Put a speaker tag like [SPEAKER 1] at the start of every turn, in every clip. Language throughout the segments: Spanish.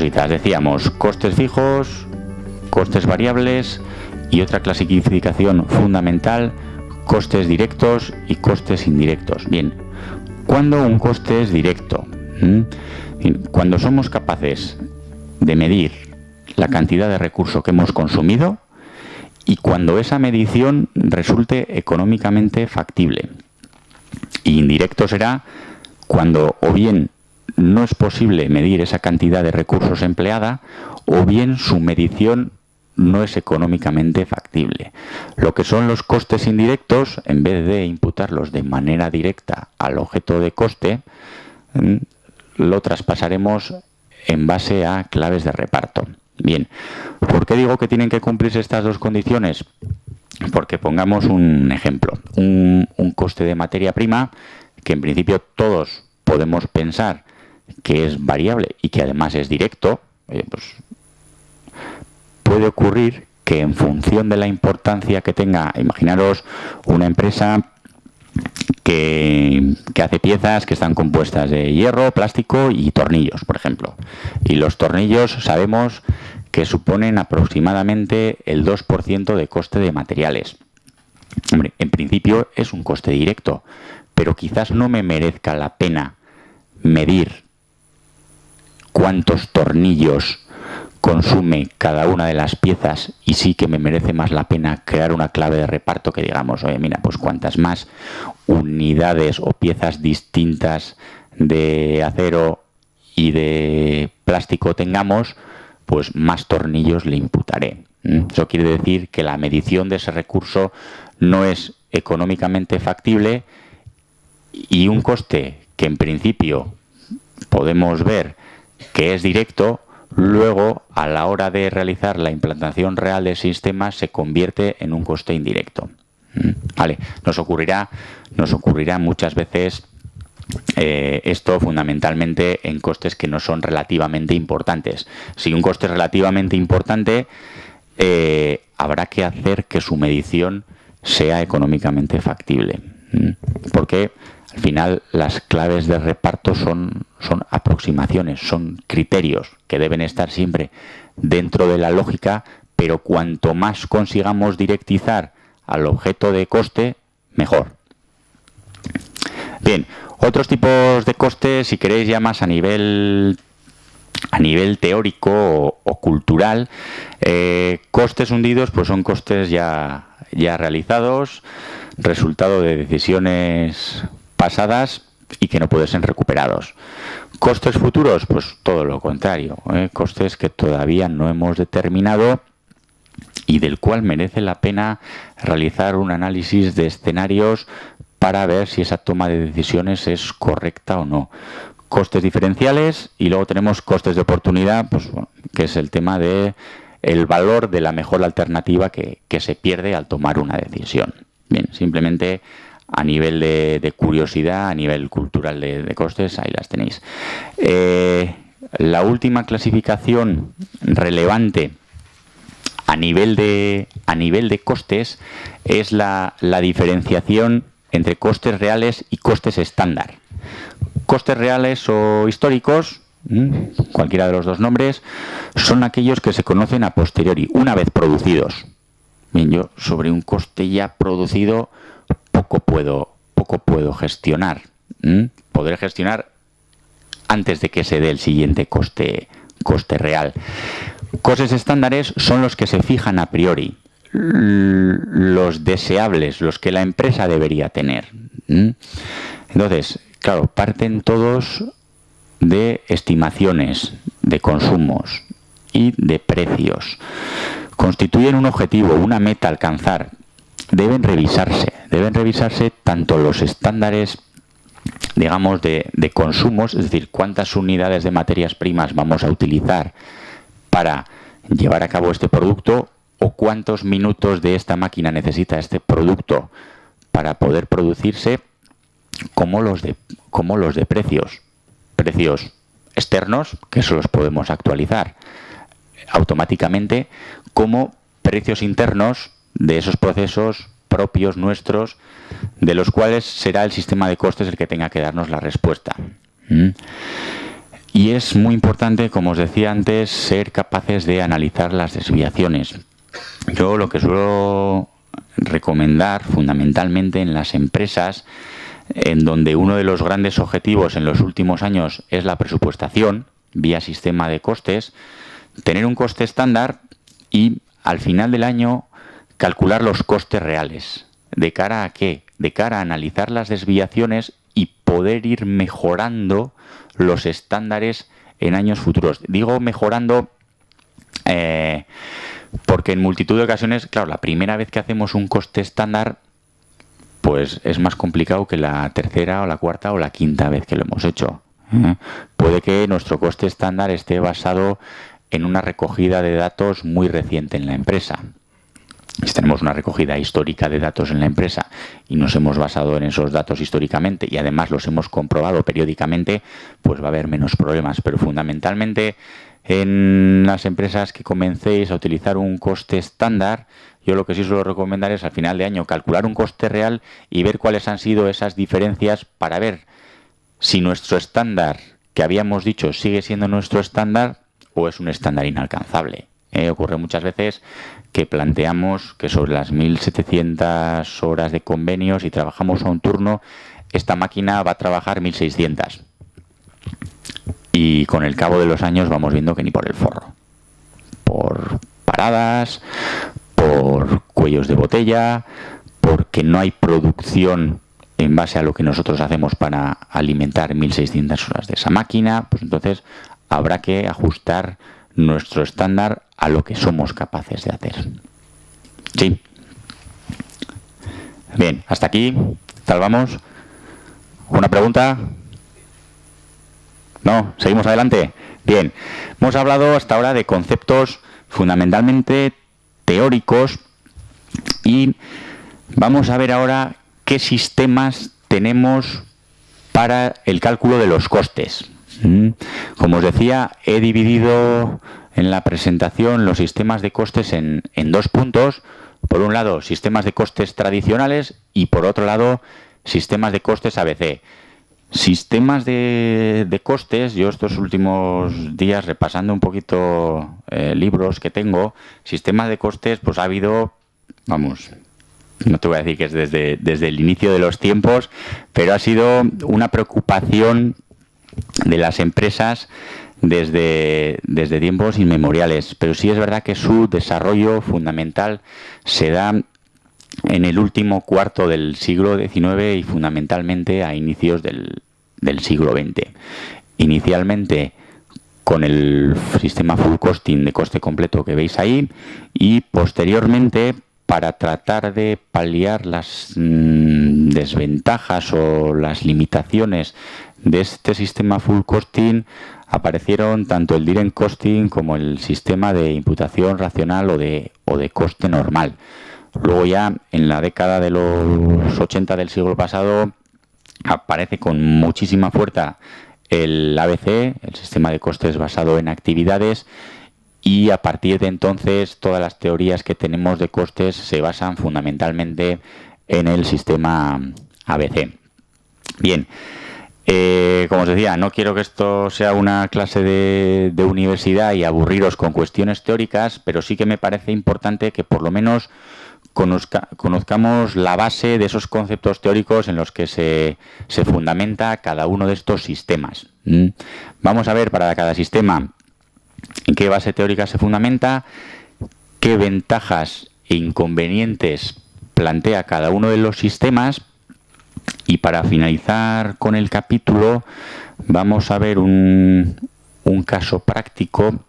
[SPEAKER 1] cositas. Decíamos costes fijos, costes variables y otra clasificación fundamental, costes directos y costes indirectos. Bien, ¿cuándo un coste es directo? Cuando somos capaces de medir la cantidad de recurso que hemos consumido y cuando esa medición resulte económicamente factible. Y indirecto será cuando o bien no es posible medir esa cantidad de recursos empleada o bien su medición no es económicamente factible. Lo que son los costes indirectos, en vez de imputarlos de manera directa al objeto de coste, lo traspasaremos en base a claves de reparto. Bien, ¿por qué digo que tienen que cumplirse estas dos condiciones? Porque pongamos un ejemplo, un coste de materia prima que en principio todos podemos pensar que es variable y que además es directo, pues puede ocurrir que en función de la importancia que tenga, imaginaros una empresa que hace piezas que están compuestas de hierro, plástico y tornillos, por ejemplo. Y los tornillos sabemos que suponen aproximadamente el 2% de coste de materiales. Hombre, en principio es un coste directo, pero quizás no me merezca la pena medir cuántos tornillos consume cada una de las piezas y sí que me merece más la pena crear una clave de reparto que digamos, oye, mira, pues cuantas más unidades o piezas distintas de acero y de plástico tengamos, pues más tornillos le imputaré. Eso quiere decir que la medición de ese recurso no es económicamente factible y un coste que en principio podemos ver que es directo, luego a la hora de realizar la implantación real del sistema se convierte en un coste indirecto. Vale, nos ocurrirá muchas veces esto fundamentalmente en costes que no son relativamente importantes. Si un coste es relativamente importante, habrá que hacer que su medición sea económicamente factible. Porque al final las claves de reparto son aproximaciones, son criterios que deben estar siempre dentro de la lógica, pero cuanto más consigamos directizar al objeto de coste, mejor. Bien, otros tipos de costes, si queréis ya más a nivel teórico o cultural, costes hundidos pues son costes ya realizados, resultado de decisiones pasadas y que no pueden ser recuperados. Costes futuros, pues todo lo contrario, costes que todavía no hemos determinado y del cual merece la pena realizar un análisis de escenarios para ver si esa toma de decisiones es correcta o no. Costes diferenciales y luego tenemos costes de oportunidad, pues, bueno, que es el tema de el valor de la mejor alternativa que se pierde al tomar una decisión. Bien, simplemente a nivel de curiosidad, a nivel cultural de costes, ahí las tenéis. La última clasificación relevante a nivel de costes es la diferenciación entre costes reales y costes estándar. Costes reales o históricos, cualquiera de los dos nombres, son aquellos que se conocen a posteriori, una vez producidos. Bien, yo sobre un coste ya producido poco puedo gestionar. Podré gestionar antes de que se dé el siguiente coste real. Costes estándares son los que se fijan a priori, los deseables, los que la empresa debería tener. Entonces, claro, parten todos de estimaciones de consumos y de precios. Constituyen un objetivo, una meta a alcanzar. Deben revisarse tanto los estándares, digamos, de consumos, es decir, cuántas unidades de materias primas vamos a utilizar para llevar a cabo este producto o cuántos minutos de esta máquina necesita este producto para poder producirse, como los de precios externos, que eso los podemos actualizar automáticamente, como precios internos de esos procesos propios nuestros, de los cuales será el sistema de costes el que tenga que darnos la respuesta. Y es muy importante, como os decía antes, ser capaces de analizar las desviaciones. Yo lo que suelo recomendar fundamentalmente en las empresas en donde uno de los grandes objetivos en los últimos años es la presupuestación vía sistema de costes, tener un coste estándar y al final del año calcular los costes reales. ¿De cara a qué? De cara a analizar las desviaciones y poder ir mejorando los estándares en años futuros. Digo mejorando porque en multitud de ocasiones, claro, la primera vez que hacemos un coste estándar, pues es más complicado que la tercera o la cuarta o la quinta vez que lo hemos hecho. Puede que nuestro coste estándar esté basado en una recogida de datos muy reciente en la empresa. Si tenemos una recogida histórica de datos en la empresa y nos hemos basado en esos datos históricamente y además los hemos comprobado periódicamente, pues va a haber menos problemas. Pero fundamentalmente en las empresas que comencéis a utilizar un coste estándar, yo lo que sí suelo recomendar es al final de año calcular un coste real y ver cuáles han sido esas diferencias para ver si nuestro estándar que habíamos dicho sigue siendo nuestro estándar o es un estándar inalcanzable. Ocurre muchas veces que planteamos que sobre las 1.700 horas de convenios y trabajamos a un turno, esta máquina va a trabajar 1.600. Y con el cabo de los años vamos viendo que ni por el forro. Por paradas, por cuellos de botella, porque no hay producción en base a lo que nosotros hacemos para alimentar 1.600 horas de esa máquina, pues entonces habrá que ajustar nuestro estándar a lo que somos capaces de hacer. Sí. Bien, hasta aquí. ¿Tal vamos? ¿Una pregunta? ¿No? ¿Seguimos adelante? Bien. Hemos hablado hasta ahora de conceptos fundamentalmente teóricos y vamos a ver ahora qué sistemas tenemos para el cálculo de los costes. Como os decía, he dividido en la presentación los sistemas de costes en dos puntos. Por un lado, sistemas de costes tradicionales y por otro lado, sistemas de costes ABC. Sistemas de costes, yo estos últimos días repasando un poquito libros que tengo, sistemas de costes, pues ha habido, vamos, no te voy a decir que es desde el inicio de los tiempos, pero ha sido una preocupación de las empresas desde tiempos inmemoriales, pero sí es verdad que su desarrollo fundamental se da en el último cuarto del siglo XIX y fundamentalmente a inicios del siglo XX. Inicialmente con el sistema full costing de coste completo que veis ahí y posteriormente para tratar de paliar las desventajas o las limitaciones de este sistema full costing aparecieron tanto el direct costing como el sistema de imputación racional o de coste normal. Luego ya en la década de los 80 del siglo pasado aparece con muchísima fuerza el ABC, el sistema de costes basado en actividades, y a partir de entonces todas las teorías que tenemos de costes se basan fundamentalmente en el sistema ABC. Bien. Como os decía, no quiero que esto sea una clase de universidad y aburriros con cuestiones teóricas, pero sí que me parece importante que por lo menos conozcamos la base de esos conceptos teóricos en los que se fundamenta cada uno de estos sistemas. Vamos a ver para cada sistema en qué base teórica se fundamenta, qué ventajas e inconvenientes plantea cada uno de los sistemas. Y para finalizar con el capítulo vamos a ver un caso práctico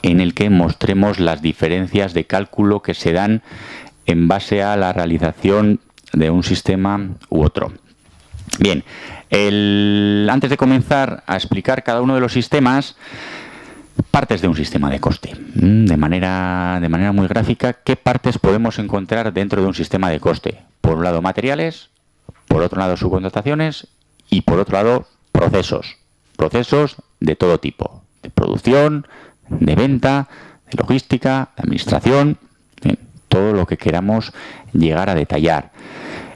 [SPEAKER 1] en el que mostremos las diferencias de cálculo que se dan en base a la realización de un sistema u otro. Bien, antes de comenzar a explicar cada uno de los sistemas, partes de un sistema de coste. De manera muy gráfica, ¿qué partes podemos encontrar dentro de un sistema de coste? Por un lado, materiales, por otro lado, subcontrataciones y por otro lado, procesos. Procesos de todo tipo, de producción, de venta, de logística, de administración, todo lo que queramos llegar a detallar.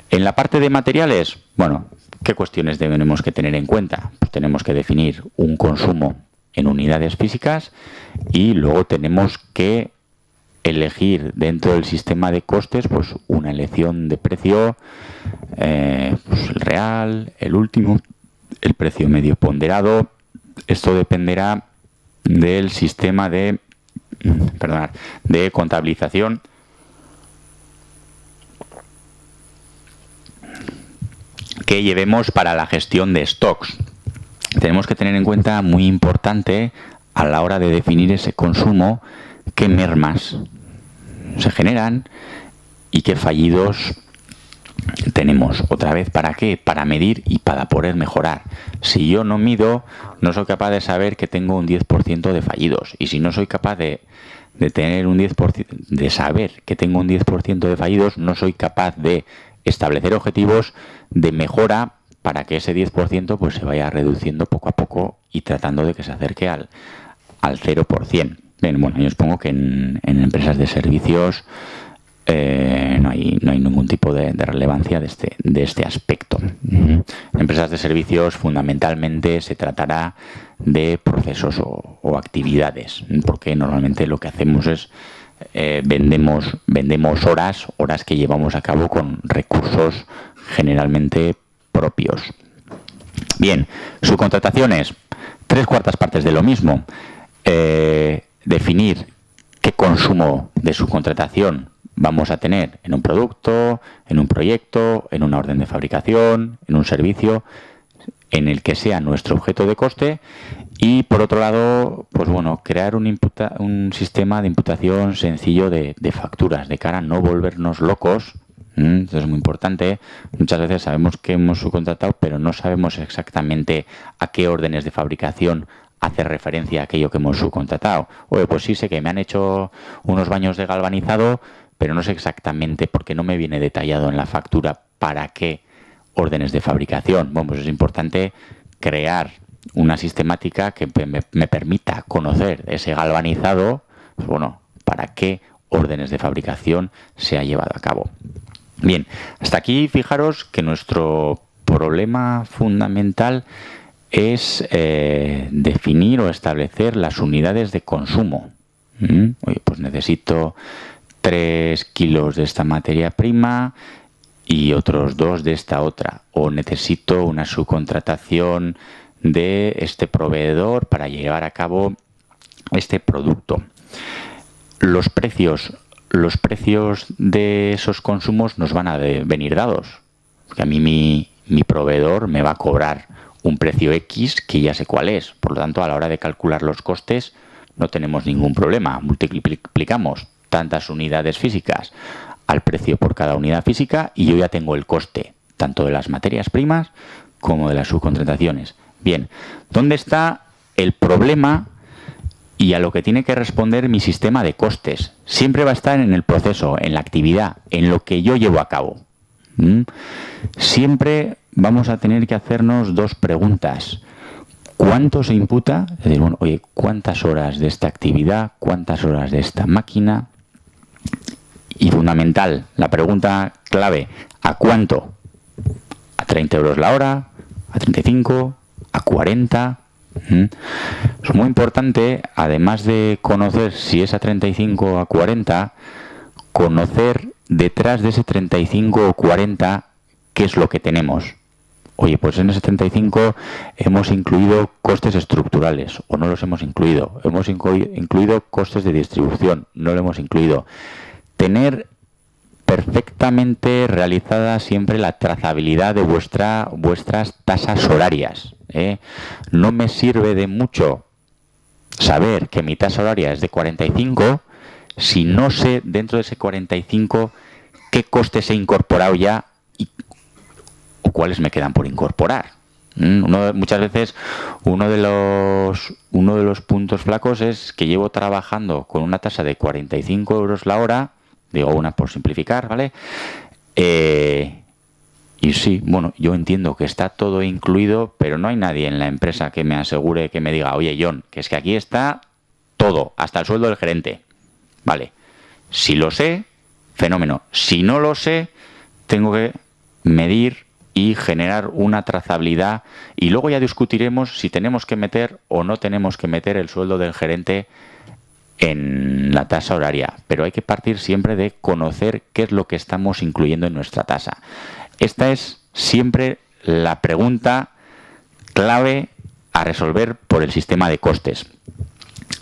[SPEAKER 1] En la parte de materiales, bueno, ¿Qué cuestiones tenemos que tener en cuenta? Pues tenemos que definir un consumo en unidades físicas y luego tenemos que elegir dentro del sistema de costes pues una elección de precio, pues el real, el último, el precio medio ponderado. Esto dependerá del sistema de contabilización que llevemos para la gestión de stocks. Tenemos que tener en cuenta, muy importante, a la hora de definir ese consumo, qué mermas se generan y qué fallidos tenemos. Otra vez, ¿para qué? Para medir y para poder mejorar. Si yo no mido, no soy capaz de saber que tengo un 10% de fallidos. Y si no soy capaz de tener un 10%, de saber que tengo un 10% de fallidos, no soy capaz de establecer objetivos de mejora para que ese 10% pues se vaya reduciendo poco a poco y tratando de que se acerque al 0%. Bien, bueno, yo os pongo que en empresas de servicios no hay ningún tipo de relevancia de este aspecto. En empresas de servicios fundamentalmente se tratará de procesos o actividades, porque normalmente lo que hacemos es vendemos horas que llevamos a cabo con recursos generalmente propios. Bien, subcontrataciones, 3/4 partes de lo mismo. Definir qué consumo de subcontratación vamos a tener en un producto, en un proyecto, en una orden de fabricación, en un servicio, en el que sea nuestro objeto de coste. Y por otro lado, pues bueno, crear un sistema de imputación sencillo de facturas, de cara a no volvernos locos. Esto es muy importante. Muchas veces sabemos que hemos subcontratado, pero no sabemos exactamente a qué órdenes de fabricación hace referencia a aquello que hemos subcontratado. Oye, pues sí sé que me han hecho unos baños de galvanizado, pero no sé exactamente, porque no me viene detallado en la factura, para qué órdenes de fabricación. Bueno, pues es importante crear una sistemática que me permita conocer ese galvanizado, pues bueno, para qué órdenes de fabricación se ha llevado a cabo. Bien, hasta aquí fijaros que nuestro problema fundamental es definir o establecer las unidades de consumo. Oye, pues necesito 3 kilos de esta materia prima y otros 2 de esta otra. O necesito una subcontratación de este proveedor para llevar a cabo este producto. Los precios de esos consumos nos van a venir dados. Porque a mí mi proveedor me va a cobrar un precio X que ya sé cuál es. Por lo tanto, a la hora de calcular los costes no tenemos ningún problema. Multiplicamos tantas unidades físicas al precio por cada unidad física y yo ya tengo el coste, tanto de las materias primas como de las subcontrataciones. Bien, ¿dónde está el problema y a lo que tiene que responder mi sistema de costes? Siempre va a estar en el proceso, en la actividad, en lo que yo llevo a cabo. Siempre vamos a tener que hacernos 2 preguntas. ¿Cuánto se imputa? Es decir, bueno, oye, ¿cuántas horas de esta actividad? ¿Cuántas horas de esta máquina? Y fundamental, la pregunta clave, ¿a cuánto? ¿A 30 euros la hora? ¿A 35? ¿A 40? Es muy importante, además de conocer si es a 35 o a 40, conocer detrás de ese 35 o 40 qué es lo que tenemos. Oye, pues en ese 35 hemos incluido costes estructurales o no los hemos incluido. Hemos incluido costes de distribución, no lo hemos incluido. Tener perfectamente realizada siempre la trazabilidad de vuestras tasas horarias. No me sirve de mucho saber que mi tasa horaria es de 45 si no sé dentro de ese 45 qué costes he incorporado ya o cuáles me quedan por incorporar. Muchas veces uno de los puntos flacos es que llevo trabajando con una tasa de 45 euros la hora, digo una por simplificar, ¿vale? Y sí, bueno, yo entiendo que está todo incluido, pero no hay nadie en la empresa que me asegure, que me diga, oye, John, que es que aquí está todo, hasta el sueldo del gerente. Vale, si lo sé, fenómeno. Si no lo sé, tengo que medir y generar una trazabilidad, y luego ya discutiremos si tenemos que meter o no tenemos que meter el sueldo del gerente en la tasa horaria, pero hay que partir siempre de conocer qué es lo que estamos incluyendo en nuestra tasa. Esta es siempre la pregunta clave a resolver por el sistema de costes.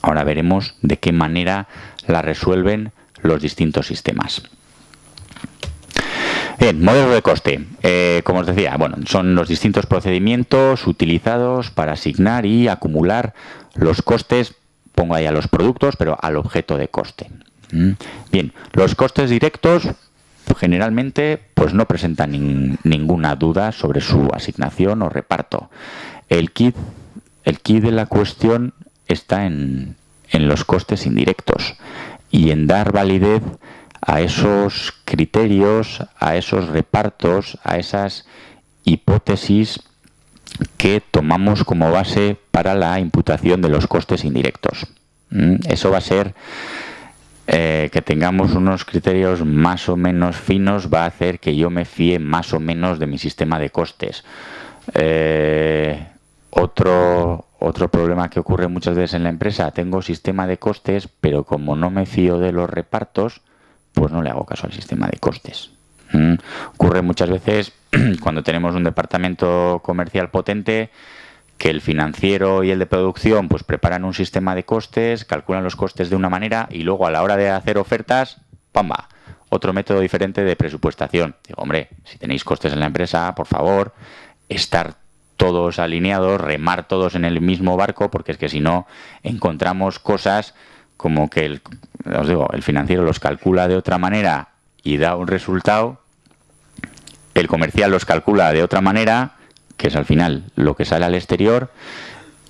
[SPEAKER 1] Ahora veremos de qué manera la resuelven los distintos sistemas. Bien, modelo de coste. Como os decía, bueno, son los distintos procedimientos utilizados para asignar y acumular los costes, pongo ahí a los productos, pero al objeto de coste. Bien, los costes directos generalmente pues no presentan ninguna duda sobre su asignación o reparto. El kit de la cuestión está en los costes indirectos y en dar validez a esos criterios, a esos repartos, a esas hipótesis que tomamos como base para la imputación de los costes indirectos. Eso va a ser que tengamos unos criterios más o menos finos, va a hacer que yo me fíe más o menos de mi sistema de costes. Otro problema que ocurre muchas veces en la empresa: tengo sistema de costes, pero como no me fío de los repartos, pues no le hago caso al sistema de costes. Ocurre muchas veces cuando tenemos un departamento comercial potente, que el financiero y el de producción pues preparan un sistema de costes, calculan los costes de una manera y luego a la hora de hacer ofertas, ¡pamba!, otro método diferente de presupuestación. Digo, hombre, si tenéis costes en la empresa, por favor, estar todos alineados, remar todos en el mismo barco, porque es que si no encontramos cosas como que os digo, el financiero los calcula de otra manera y da un resultado, el comercial los calcula de otra manera, que es al final lo que sale al exterior,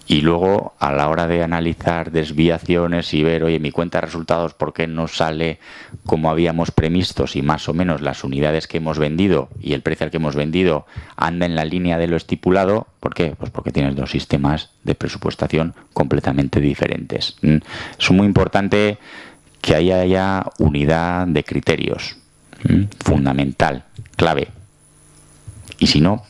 [SPEAKER 1] y luego a la hora de analizar desviaciones y ver, oye, mi cuenta de resultados, ¿por qué no sale como habíamos previsto? Si más o menos las unidades que hemos vendido y el precio al que hemos vendido anda en la línea de lo estipulado. ¿Por qué? Pues porque tienes dos sistemas de presupuestación completamente diferentes. Es muy importante que haya unidad de criterios, fundamental, clave. Y si no,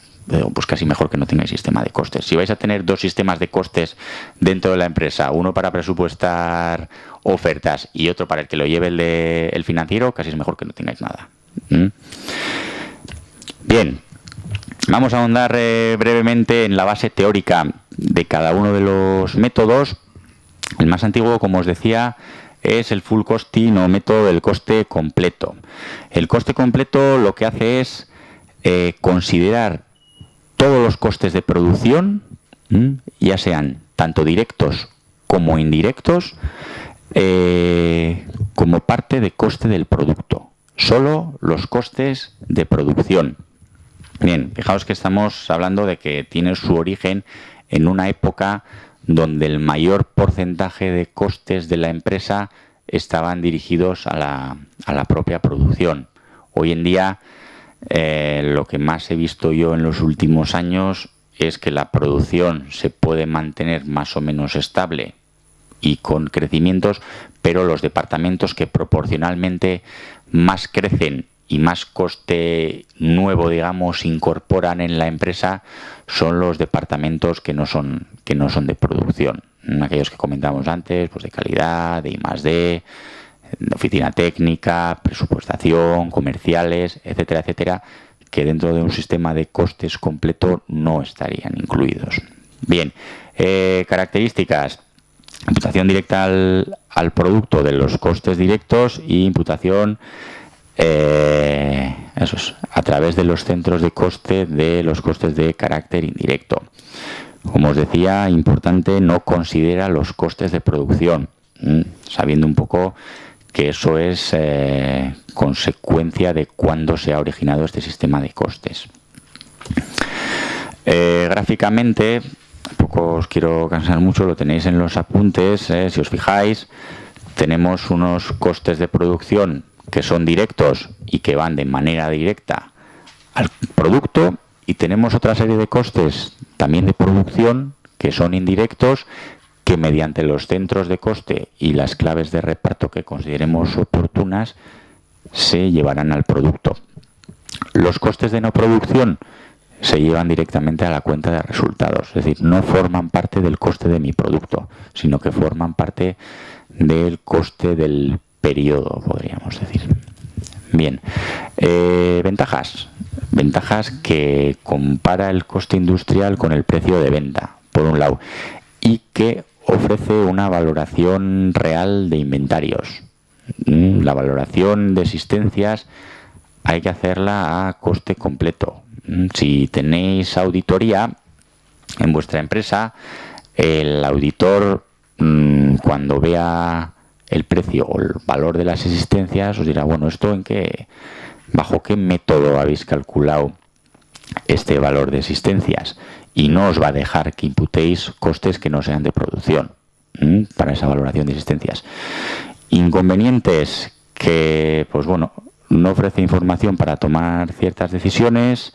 [SPEAKER 1] pues casi mejor que no tengáis sistema de costes. Si vais a tener dos sistemas de costes dentro de la empresa, uno para presupuestar ofertas y otro para el que lo lleve el financiero, casi es mejor que no tengáis nada. Bien, vamos a ahondar brevemente en la base teórica de cada uno de los métodos. El más antiguo, como os decía, es el full costing o método del coste completo. El coste completo lo que hace es considerar todos los costes de producción, ya sean tanto directos como indirectos, como parte de coste del producto. Solo los costes de producción. Bien, fijaos que estamos hablando de que tiene su origen en una época donde el mayor porcentaje de costes de la empresa estaban dirigidos a la propia producción. Hoy en día, lo que más he visto yo en los últimos años es que la producción se puede mantener más o menos estable y con crecimientos, pero los departamentos que proporcionalmente más crecen y más coste nuevo, digamos, incorporan en la empresa son los departamentos que no son de producción. Aquellos que comentábamos antes, pues de calidad, de I+D, de oficina técnica, presupuestación, comerciales, etcétera, etcétera, que dentro de un sistema de costes completo no estarían incluidos. Bien, características: imputación directa al producto de los costes directos y imputación a través de los centros de coste de los costes de carácter indirecto. Como os decía, importante, no considera los costes de producción, sabiendo un poco que eso es consecuencia de cuándo se ha originado este sistema de costes. Gráficamente, tampoco os quiero cansar mucho, lo tenéis en los apuntes, si os fijáis, tenemos unos costes de producción que son directos y que van de manera directa al producto, y tenemos otra serie de costes también de producción que son indirectos, que mediante los centros de coste y las claves de reparto que consideremos oportunas se llevarán al producto. Los costes de no producción se llevan directamente a la cuenta de resultados. Es decir, no forman parte del coste de mi producto, sino que forman parte del coste del periodo, podríamos decir. Bien, ventajas. Ventajas que compara el coste industrial con el precio de venta, por un lado, y que ofrece una valoración real de inventarios. La valoración de existencias hay que hacerla a coste completo. Si tenéis auditoría en vuestra empresa, el auditor, cuando vea el precio o el valor de las existencias, os dirá, bueno, ¿esto bajo qué método habéis calculado este valor de existencias? Y no os va a dejar que imputéis costes que no sean de producción para esa valoración de existencias. Inconvenientes, que pues bueno, no ofrece información para tomar ciertas decisiones,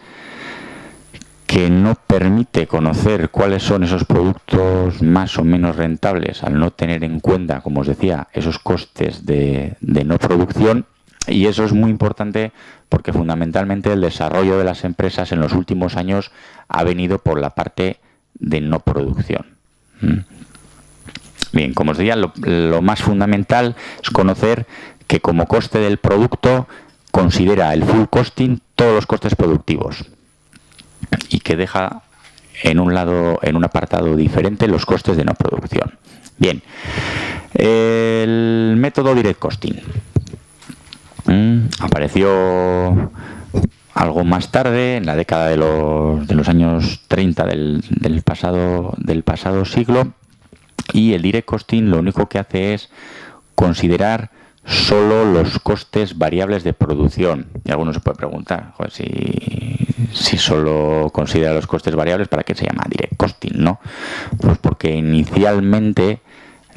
[SPEAKER 1] que no permite conocer cuáles son esos productos más o menos rentables al no tener en cuenta, como os decía, esos costes de no producción. Y eso es muy importante porque fundamentalmente el desarrollo de las empresas en los últimos años ha venido por la parte de no producción. Bien, como os decía, lo más fundamental es conocer que como coste del producto considera el full costing todos los costes productivos y que deja en un apartado diferente los costes de no producción. Bien, el método direct costing apareció algo más tarde, en la década de los años 30 del pasado siglo, y el direct costing lo único que hace es considerar solo los costes variables de producción. Y alguno se puede preguntar, joder, si solo considera los costes variables, ¿para qué se llama direct costing, no? Pues porque inicialmente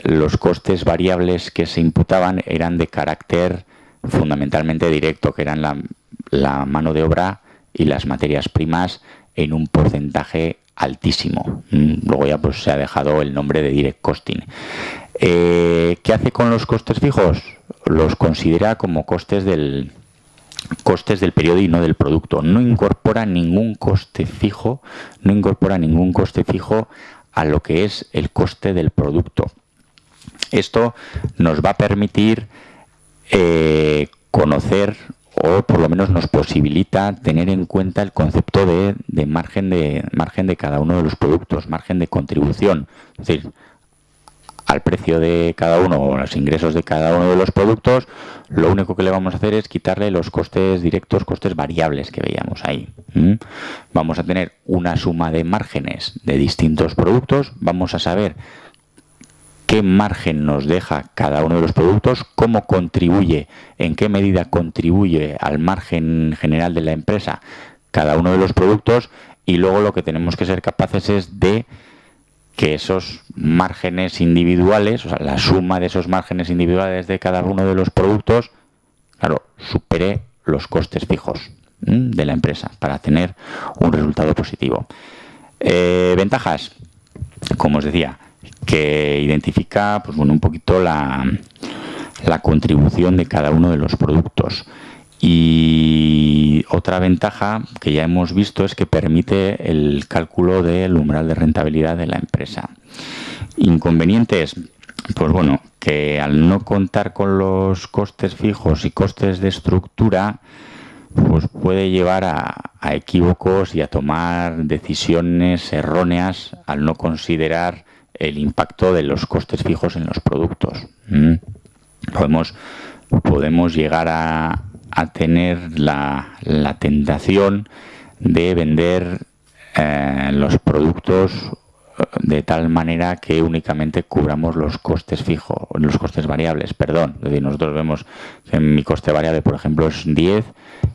[SPEAKER 1] los costes variables que se imputaban eran de carácter fundamentalmente directo, que eran la mano de obra y las materias primas en un porcentaje altísimo. Luego ya pues se ha dejado el nombre de direct costing. ¿Qué hace con los costes fijos? Los considera como costes del periodo y no del producto. No incorpora ningún coste fijo, a lo que es el coste del producto. Esto nos va a permitir conocer, o por lo menos nos posibilita tener en cuenta el concepto de margen de cada uno de los productos, margen de contribución. Es decir, al precio de cada uno o los ingresos de cada uno de los productos, lo único que le vamos a hacer es quitarle los costes directos, costes variables que veíamos ahí. Vamos a tener una suma de márgenes de distintos productos, vamos a saber qué margen nos deja cada uno de los productos, cómo contribuye, en qué medida contribuye al margen general de la empresa cada uno de los productos, y luego lo que tenemos que ser capaces es de que esos márgenes individuales, o sea, la suma de esos márgenes individuales de cada uno de los productos, claro, supere los costes fijos de la empresa para tener un resultado positivo. Ventajas, como os decía, que identifica pues bueno, un poquito la contribución de cada uno de los productos. Y otra ventaja que ya hemos visto es que permite el cálculo del umbral de rentabilidad de la empresa. Inconvenientes, pues bueno, que al no contar con los costes fijos y costes de estructura, pues puede llevar a equívocos y a tomar decisiones erróneas al no considerar el impacto de los costes fijos en los productos. Podemos llegar a tener la tentación de vender los productos de tal manera que únicamente cubramos los costes fijos, los costes variables, perdón. Es decir, nosotros vemos que mi coste variable, por ejemplo, es 10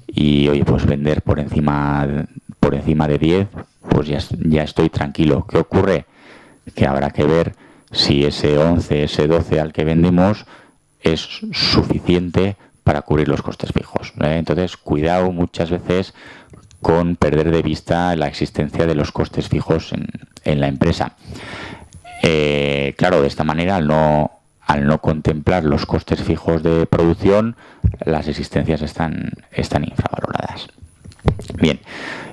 [SPEAKER 1] y oye, pues vender por encima de 10, pues ya estoy tranquilo. ¿Qué ocurre? Que habrá que ver si ese 11, ese 12 al que vendemos es suficiente para cubrir los costes fijos. Entonces, cuidado muchas veces con perder de vista la existencia de los costes fijos en la empresa. Claro, de esta manera, al no contemplar los costes fijos de producción, las existencias están infravaloradas. Bien,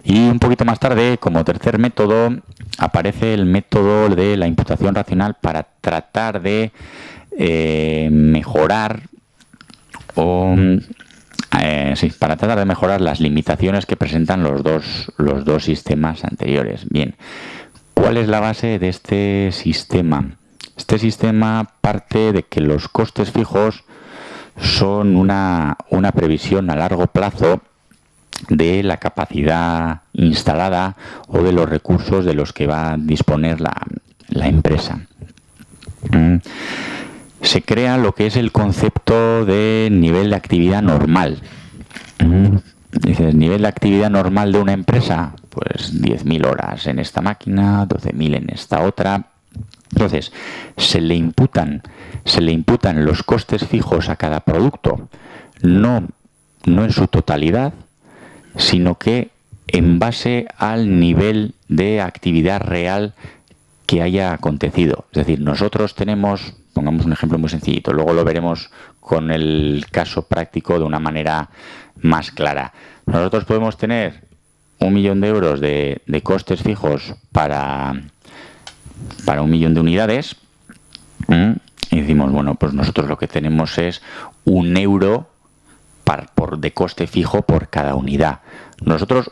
[SPEAKER 1] Y un poquito más tarde, como tercer método, aparece el método de la imputación racional para tratar de mejorar las limitaciones que presentan los dos sistemas anteriores. Bien, ¿cuál es la base de este sistema? Este sistema parte de que los costes fijos son una previsión a largo plazo de la capacidad instalada o de los recursos de los que va a disponer la empresa. Se crea lo que es el concepto de nivel de actividad normal. Dices, nivel de actividad normal de una empresa, pues 10.000 horas en esta máquina, 12.000 en esta otra. Entonces, se le imputan los costes fijos a cada producto, no en su totalidad, sino que en base al nivel de actividad real que haya acontecido. Es decir, nosotros tenemos, pongamos un ejemplo muy sencillito, luego lo veremos con el caso práctico de una manera más clara. Nosotros podemos tener 1.000.000 de euros de costes fijos para 1.000.000 de unidades, y decimos, bueno, pues nosotros lo que tenemos es 1 euro de coste fijo por cada unidad. Nosotros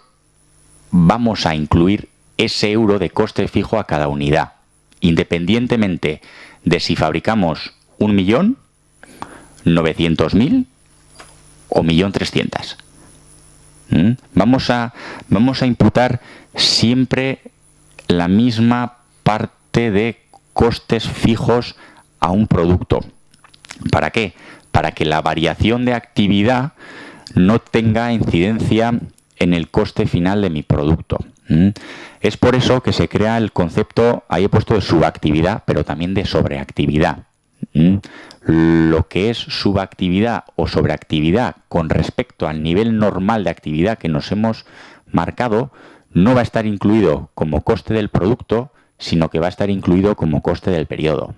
[SPEAKER 1] vamos a incluir ese euro de coste fijo a cada unidad, independientemente de si fabricamos 1.000.000, 900.000 o 1.300.000. Vamos a imputar siempre la misma parte de costes fijos a un producto. ¿Para qué? Para que la variación de actividad no tenga incidencia en el coste final de mi producto. Es por eso que se crea el concepto, ahí he puesto de subactividad, pero también de sobreactividad. Lo que es subactividad o sobreactividad con respecto al nivel normal de actividad que nos hemos marcado no va a estar incluido como coste del producto, sino que va a estar incluido como coste del periodo.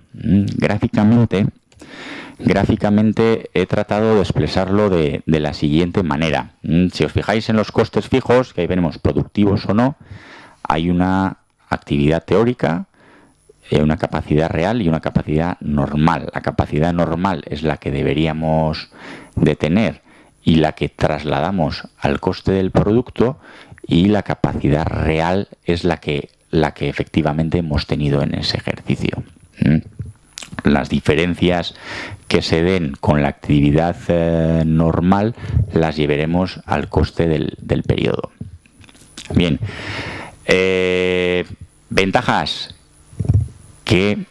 [SPEAKER 1] Gráficamente he tratado de expresarlo de la siguiente manera. Si os fijáis en los costes fijos, que ahí veremos productivos o no, hay una actividad teórica, una capacidad real y una capacidad normal. La capacidad normal es la que deberíamos de tener y la que trasladamos al coste del producto, y la capacidad real es la que efectivamente hemos tenido en ese ejercicio. Las diferencias que se den con la actividad normal las llevaremos al coste del periodo. Bien, ventajas: que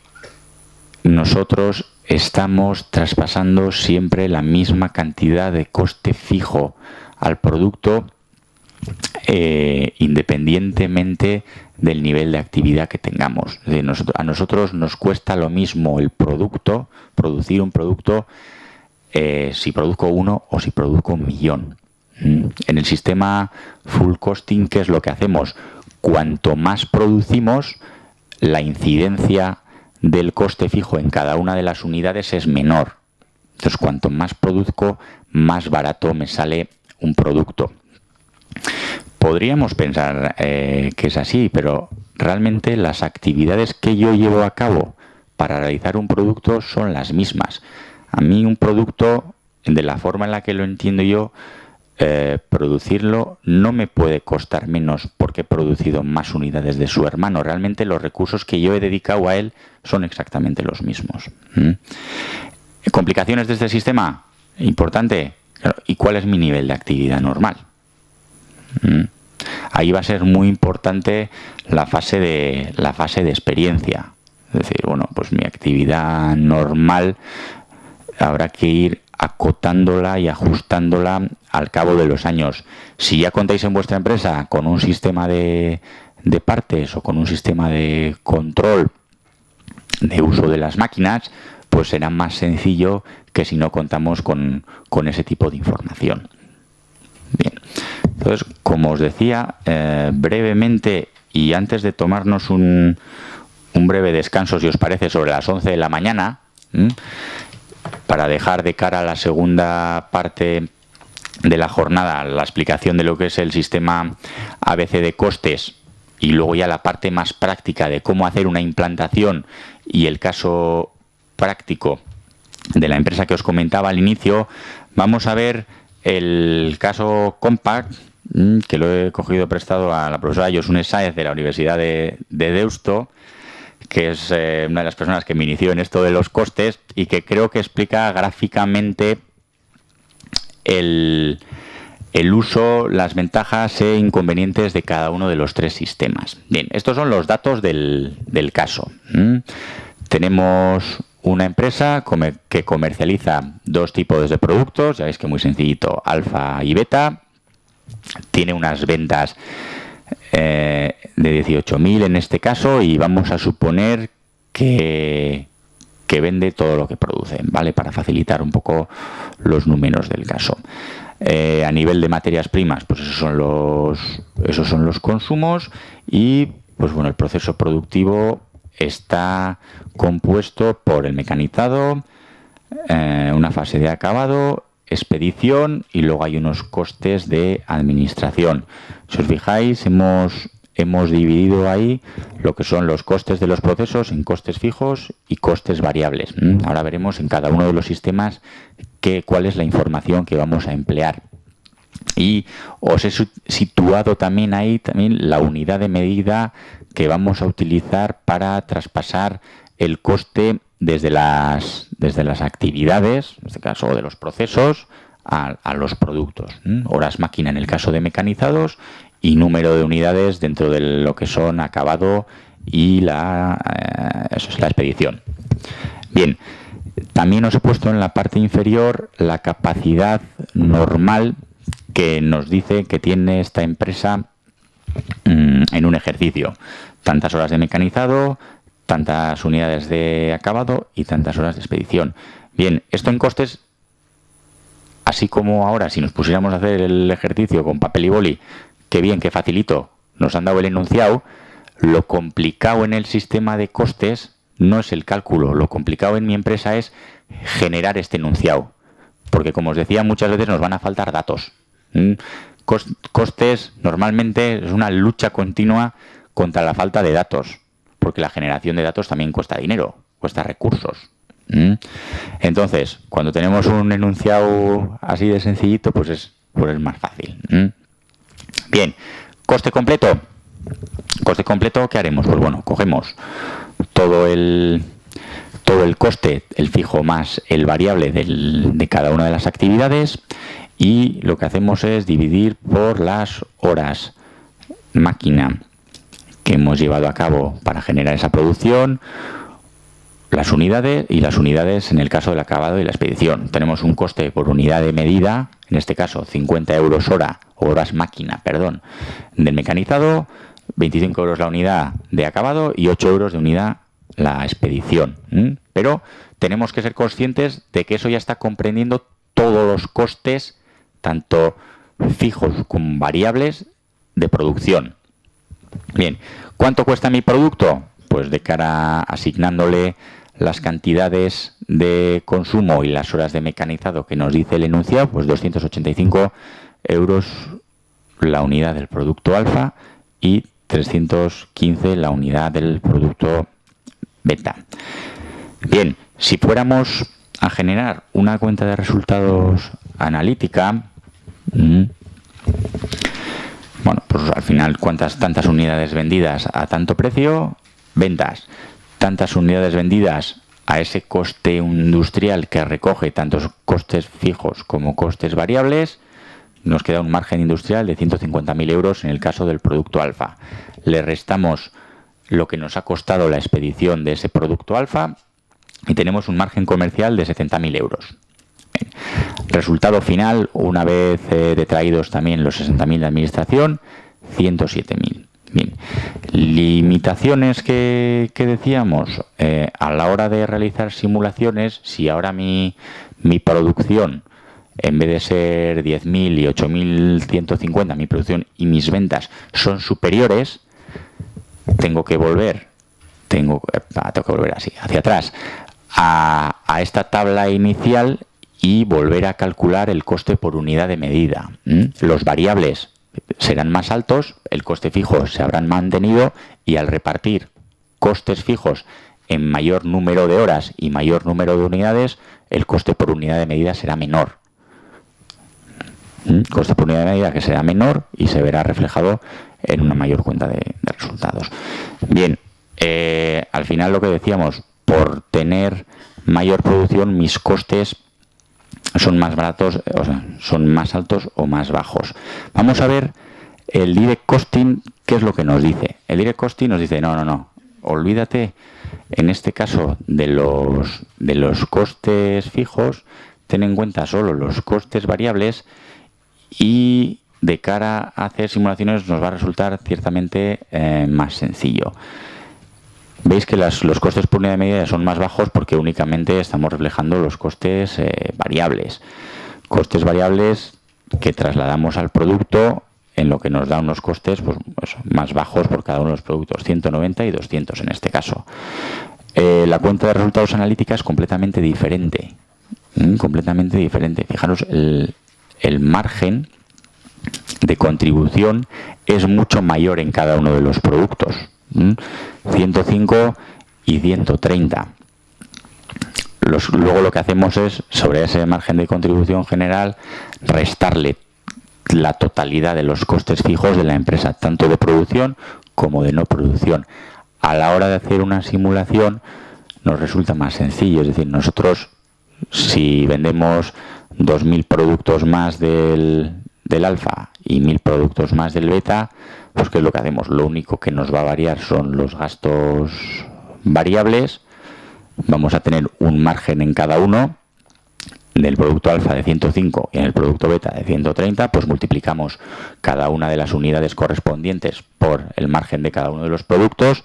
[SPEAKER 1] nosotros estamos traspasando siempre la misma cantidad de coste fijo al producto, independientemente del nivel de actividad que tengamos. Es decir, a nosotros nos cuesta lo mismo producir un producto, si produzco 1 o si produzco 1.000.000. En el sistema full costing, ¿qué es lo que hacemos? Cuanto más producimos, la incidencia del coste fijo en cada una de las unidades es menor. Entonces, cuanto más produzco, más barato me sale un producto. Podríamos pensar que es así, pero realmente las actividades que yo llevo a cabo para realizar un producto son las mismas. A mí un producto, de la forma en la que lo entiendo yo, producirlo no me puede costar menos porque he producido más unidades de su hermano. Realmente los recursos que yo he dedicado a él son exactamente los mismos. ¿Complicaciones de este sistema? Importante. ¿Y cuál es mi nivel de actividad normal? Ahí va a ser muy importante la fase de experiencia. Es decir, bueno, pues mi actividad normal habrá que ir acotándola y ajustándola al cabo de los años. Si ya contáis en vuestra empresa con un sistema de partes o con un sistema de control de uso de las máquinas, pues será más sencillo que si no contamos con ese tipo de información. Bien, entonces, como os decía, brevemente, y antes de tomarnos un breve descanso, si os parece, sobre las 11 de la mañana, para dejar de cara a la segunda parte de la jornada, la explicación de lo que es el sistema ABC de costes y luego ya la parte más práctica de cómo hacer una implantación y el caso práctico de la empresa que os comentaba al inicio, vamos a ver el caso Compact, que lo he cogido prestado a la profesora Josune Sáez de la Universidad de Deusto, que es una de las personas que me inició en esto de los costes y que creo que explica gráficamente el uso, las ventajas e inconvenientes de cada uno de los tres sistemas. Bien, estos son los datos del caso. Tenemos una empresa que comercializa dos tipos de productos, ya veis que muy sencillito, alfa y beta. Tiene unas ventas de 18.000 en este caso y vamos a suponer que vende todo lo que produce, ¿vale? Para facilitar un poco los números del caso. A nivel de materias primas, pues esos son los consumos y pues bueno, el proceso productivo está compuesto por el mecanizado, una fase de acabado, expedición y luego hay unos costes de administración. Si os fijáis, hemos dividido ahí lo que son los costes de los procesos en costes fijos y costes variables. Ahora veremos en cada uno de los sistemas cuál es la información que vamos a emplear. Y os he situado también ahí la unidad de medida que vamos a utilizar para traspasar el coste desde las actividades, en este caso de los procesos, a los productos. Horas máquina en el caso de mecanizados y número de unidades dentro de lo que son acabado y la expedición. Bien, también os he puesto en la parte inferior la capacidad normal que nos dice que tiene esta empresa en un ejercicio. Tantas horas de mecanizado, tantas unidades de acabado y tantas horas de expedición. Bien, esto en costes, así como ahora si nos pusiéramos a hacer el ejercicio con papel y boli, qué bien, qué facilito, nos han dado el enunciado. Lo complicado en el sistema de costes no es el cálculo, lo complicado en mi empresa es generar este enunciado, porque como os decía, muchas veces nos van a faltar datos. Costes normalmente es una lucha continua contra la falta de datos, porque la generación de datos también cuesta dinero, cuesta recursos. Entonces, cuando tenemos un enunciado así de sencillito, pues es más fácil. Bien, coste completo. Coste completo, ¿qué haremos? Pues bueno, cogemos todo el coste, el fijo más el variable de cada una de las actividades y lo que hacemos es dividir por las horas máquina que hemos llevado a cabo para generar esa producción, las unidades en el caso del acabado y la expedición. Tenemos un coste por unidad de medida, en este caso 50 euros horas máquina, del mecanizado, 25 euros la unidad de acabado y 8 euros de unidad la expedición. Pero tenemos que ser conscientes de que eso ya está comprendiendo todos los costes, tanto fijos como variables, de producción. Bien, ¿cuánto cuesta mi producto? Pues de cara asignándole las cantidades de consumo y las horas de mecanizado que nos dice el enunciado, pues 285 euros la unidad del producto alfa y 315 la unidad del producto beta. Bien, si fuéramos a generar una cuenta de resultados analítica, bueno, pues al final tantas unidades vendidas a tanto precio, ventas, tantas unidades vendidas a ese coste industrial que recoge tantos costes fijos como costes variables, nos queda un margen industrial de 150.000 euros en el caso del producto alfa. Le restamos lo que nos ha costado la expedición de ese producto alfa y tenemos un margen comercial de 70.000 euros. Bien. Resultado final, una vez detraídos también los 60.000 de administración, 107.000. Bien. Limitaciones que decíamos a la hora de realizar simulaciones. Si ahora mi producción, en vez de ser 10.000 y 8.150, mi producción y mis ventas son superiores, tengo que volver así hacia atrás a esta tabla inicial y volver a calcular el coste por unidad de medida. Los variables serán más altos, el coste fijo se habrán mantenido y al repartir costes fijos en mayor número de horas y mayor número de unidades, el coste por unidad de medida será menor. Coste por unidad de medida que será menor y se verá reflejado en una mayor cuenta de resultados. Bien, al final lo que decíamos, por tener mayor producción, mis costes son más baratos, o sea, son más altos o más bajos. Vamos a ver el direct costing, ¿qué es lo que nos dice? El direct costing nos dice, no, olvídate en este caso de los costes fijos, ten en cuenta solo los costes variables y de cara a hacer simulaciones nos va a resultar ciertamente más sencillo. Veis que los costes por unidad de medida son más bajos porque únicamente estamos reflejando los costes variables. Costes variables que trasladamos al producto, en lo que nos da unos costes pues, más bajos por cada uno de los productos, 190 y 200 en este caso. La cuenta de resultados analítica es completamente diferente. Completamente diferente. Fijaros, el margen de contribución es mucho mayor en cada uno de los productos. 105 y 130. Luego lo que hacemos es, sobre ese margen de contribución general, restarle la totalidad de los costes fijos de la empresa, tanto de producción como de no producción. A la hora de hacer una simulación nos resulta más sencillo, es decir, nosotros si vendemos 2.000 productos más del alfa y 1.000 productos más del beta, pues ¿qué es lo que hacemos? Lo único que nos va a variar son los gastos variables. Vamos a tener un margen en cada uno. Del producto alfa de 105 y en el producto beta de 130, pues multiplicamos cada una de las unidades correspondientes por el margen de cada uno de los productos,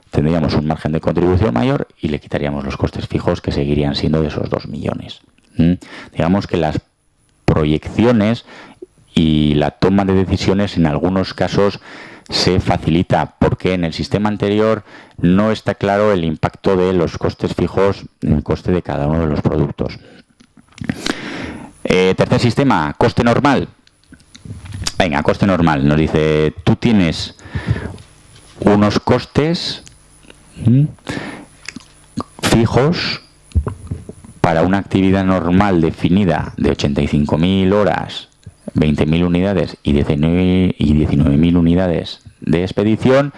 [SPEAKER 1] tendríamos un margen de contribución mayor y le quitaríamos los costes fijos que seguirían siendo de esos 2 millones. Digamos que las proyecciones y la toma de decisiones en algunos casos se facilita porque en el sistema anterior no está claro el impacto de los costes fijos en el coste de cada uno de los productos. Tercer sistema, coste normal. Venga, coste normal. Nos dice, tú tienes unos costes fijos para una actividad normal definida de 85.000 horas, 20.000 unidades y 19.000 unidades de expedición,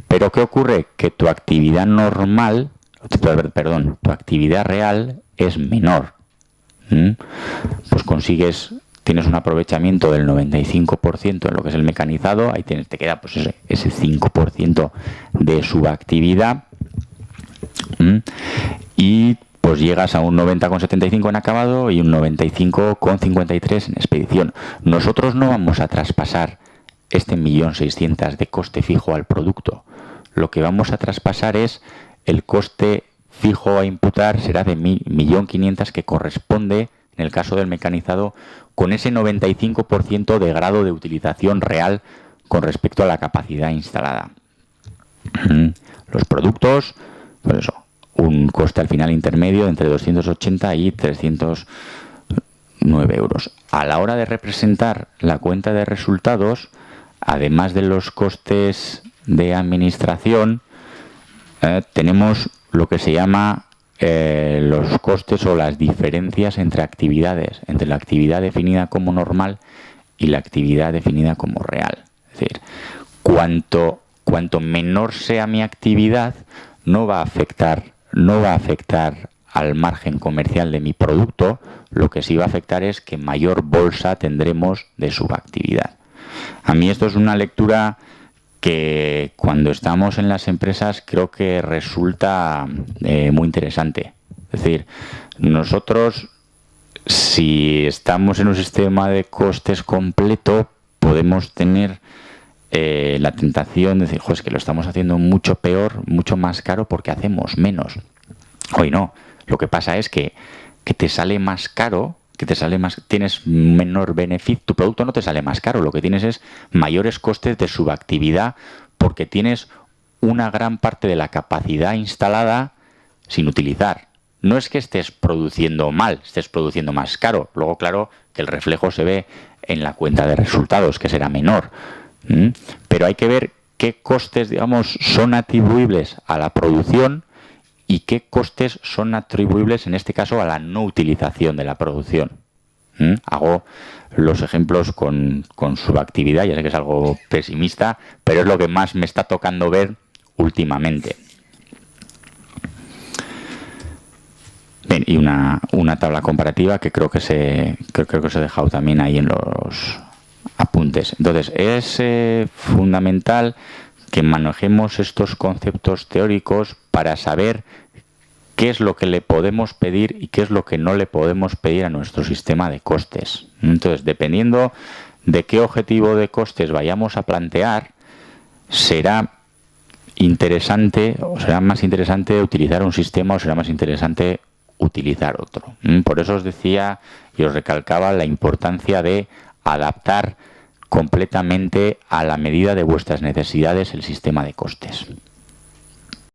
[SPEAKER 1] pero ¿qué ocurre? Que tu actividad normal, tu actividad real es menor. Pues tienes un aprovechamiento del 95% en lo que es el mecanizado, ahí te queda pues ese 5% de subactividad y pues llegas a un 90,75 en acabado y un 95,53 en expedición. Nosotros no vamos a traspasar este 1.600.000 de coste fijo al producto. Lo que vamos a traspasar es el coste fijo a imputar, será de 1.500.000 que corresponde, en el caso del mecanizado, con ese 95% de grado de utilización real con respecto a la capacidad instalada. Los productos, pues eso, un coste al final intermedio de entre 280 y 309 euros. A la hora de representar la cuenta de resultados, además de los costes de administración, tenemos lo que se llama los costes o las diferencias entre actividades, entre la actividad definida como normal y la actividad definida como real. Es decir, cuanto menor sea mi actividad, no va a afectar al margen comercial de mi producto, lo que sí va a afectar es que mayor bolsa tendremos de subactividad. A mí esto es una lectura que cuando estamos en las empresas creo que resulta muy interesante. Es decir, nosotros si estamos en un sistema de costes completo podemos tener la tentación de decir, es que lo estamos haciendo mucho peor, mucho más caro porque hacemos menos. Hoy no, lo que pasa es que te sale más caro, tienes menor beneficio, tu producto no te sale más caro, lo que tienes es mayores costes de subactividad porque tienes una gran parte de la capacidad instalada sin utilizar. no es que estés produciendo mal, estés produciendo más caro. Luego, claro, que el reflejo se ve en la cuenta de resultados, que será menor. Pero hay que ver qué costes, digamos, son atribuibles a la producción y qué costes son atribuibles, en este caso, a la no utilización de la producción. Hago los ejemplos con subactividad, ya sé que es algo pesimista, pero es lo que más me está tocando ver últimamente. Bien, y una tabla comparativa que creo que os he dejado también ahí en los apuntes. Entonces, es fundamental que manejemos estos conceptos teóricos para saber qué es lo que le podemos pedir y qué es lo que no le podemos pedir a nuestro sistema de costes. Entonces, dependiendo de qué objetivo de costes vayamos a plantear, será interesante o será más interesante utilizar un sistema o será más interesante utilizar otro. Por eso os decía y os recalcaba la importancia de adaptar completamente a la medida de vuestras necesidades el sistema de costes.